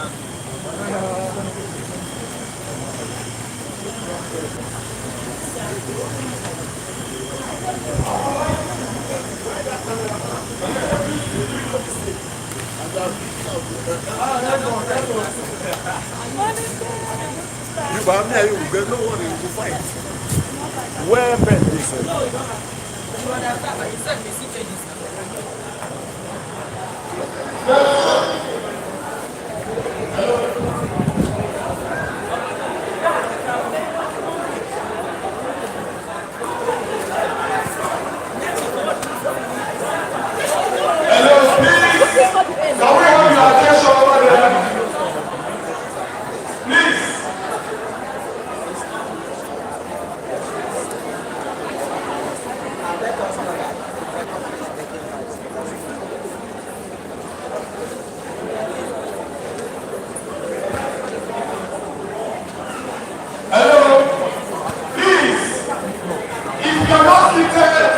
You buy me, you get no one to fight. Where Ben is it?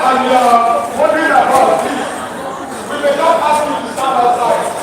And you are wondering about this, we may not ask you to stand outside.